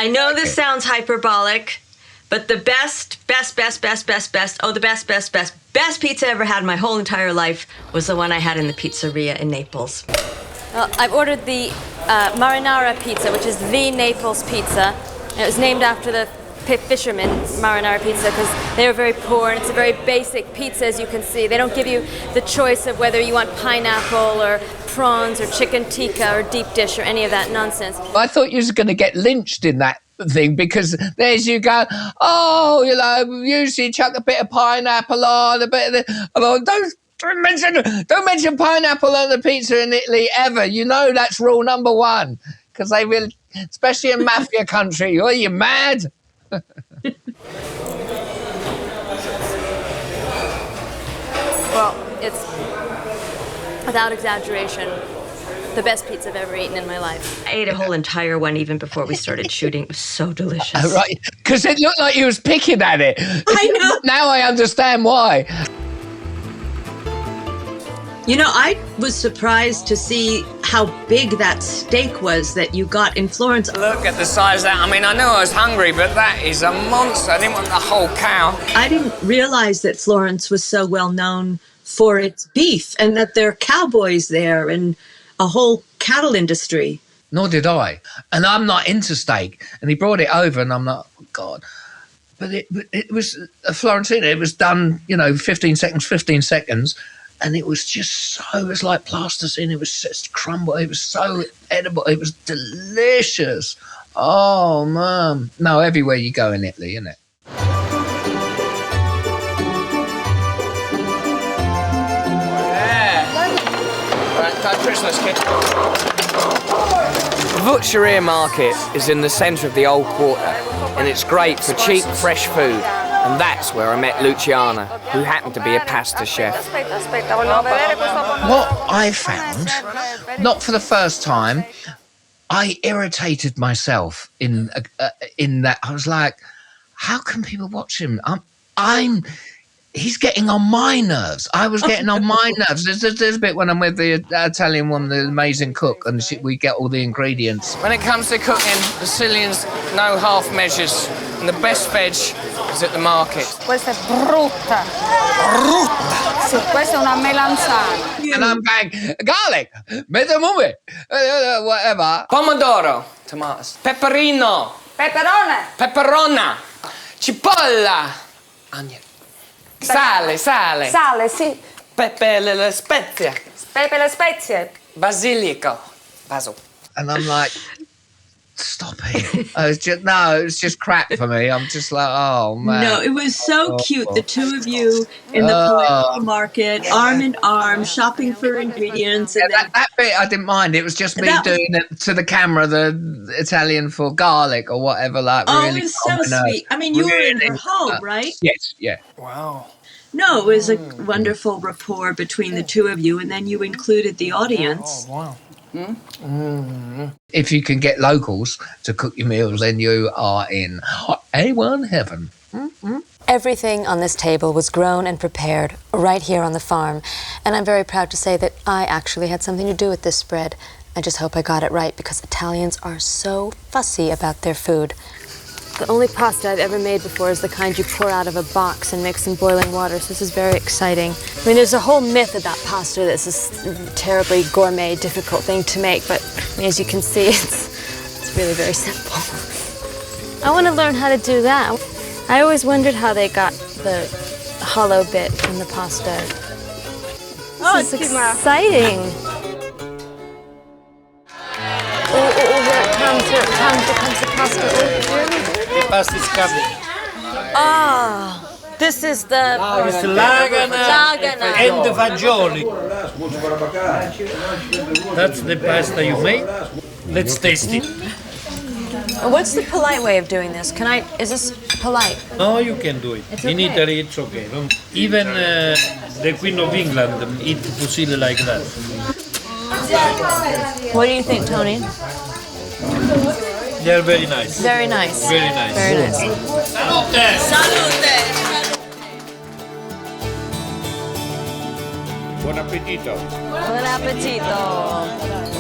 I know this sounds hyperbolic, but the best pizza I ever had in my whole entire life was the one I had in the pizzeria in Naples. Well, I've ordered the marinara pizza, which is the Naples pizza. And it was named after the fishermen, marinara pizza, because they were very poor, and it's a very basic pizza, as you can see. They don't give you the choice of whether you want pineapple or prawns or chicken tikka or deep dish or any of that nonsense. I thought you was going to get lynched in that thing, because there's you go, oh, you know, usually chuck a bit of pineapple on, a bit of the, oh, don't mention pineapple on the pizza in Italy ever. You know that's rule number one, because they will, especially in mafia country. Are you mad? Well, it's, without exaggeration, the best pizza I've ever eaten in my life. I ate a whole entire one even before we started shooting. It was so delicious. Right, because it looked like you was picking at it. I know. Now I understand why. You know, I was surprised to see how big that steak was that you got in Florence. Look at the size of that. I mean, I knew I was hungry, but that is a monster. I didn't want the whole cow. I didn't realize that Florence was so well known for its beef and that there are cowboys there and a whole cattle industry. Nor did I. And I'm not into steak. And he brought it over and I'm like, oh, God. But it was a Fiorentina. It was done, you know, 15 seconds. And it was just so, it was like plasticine. It was just crumble. It was so edible. It was delicious. Oh, man. No, everywhere you go in Italy, isn't it? Yeah. Right, Merry Christmas, kid. Vucciria market is in the centre of the old quarter, and it's great for cheap, fresh food. And that's where I met Luciana, who happened to be a pasta chef. What I found, not for the first time, I irritated myself in that. I was like, how can people watch him? He's getting on my nerves. I was getting on my nerves. There's a bit when I'm with the Italian woman, the amazing cook, and we get all the ingredients. When it comes to cooking, the Sicilians know half measures, and the best veg is at the market. Questa è brutta. Brutta! Sì, questa è una melanzana. And I'm going, garlic, metamumi, whatever. Pomodoro, tomatoes. Pepperino. Peperone. Peperona. Cipolla. Onion. Sale. Sale, sì. Pepe le spezie. Pepe le spezie. Basilico. Basil. And I'm like, stop it. It was just crap for me. I'm just like, oh, man. No, it was so cute. The two of you in the Palermo market, arm in arm, shopping for ingredients. And that bit I didn't mind. It was just me doing it to the camera, the Italian for garlic or whatever. Like, really, it was so sweet. I mean, you were in her home, right? Yes, yeah. Wow. No, it was a wonderful rapport between the two of you, and then you included the audience. Oh, wow. If you can get locals to cook your meals, then you are in A1 heaven. Everything on this table was grown and prepared right here on the farm. And I'm very proud to say that I actually had something to do with this spread. I just hope I got it right, because Italians are so fussy about their food. The only pasta I've ever made before is the kind you pour out of a box and mix in boiling water, so this is very exciting. I mean, there's a whole myth about pasta. This is a terribly gourmet, difficult thing to make, but I mean, as you can see, it's really very simple. I want to learn how to do that. I always wondered how they got the hollow bit in the pasta. This is exciting. Oh, here it comes, here comes the pasta. The pasta is coming. Ah, this is the It's Lagane and the fagioli. That's the pasta you made. Let's taste it. What's the polite way of doing this? Is this polite? No, you can do it. In Italy, it's okay. Even the Queen of England eat fusilli like that. What do you think, Tony? They're very nice. Very nice. Very nice. Very nice. Salute! Salute! Buon appetito. Buon appetito.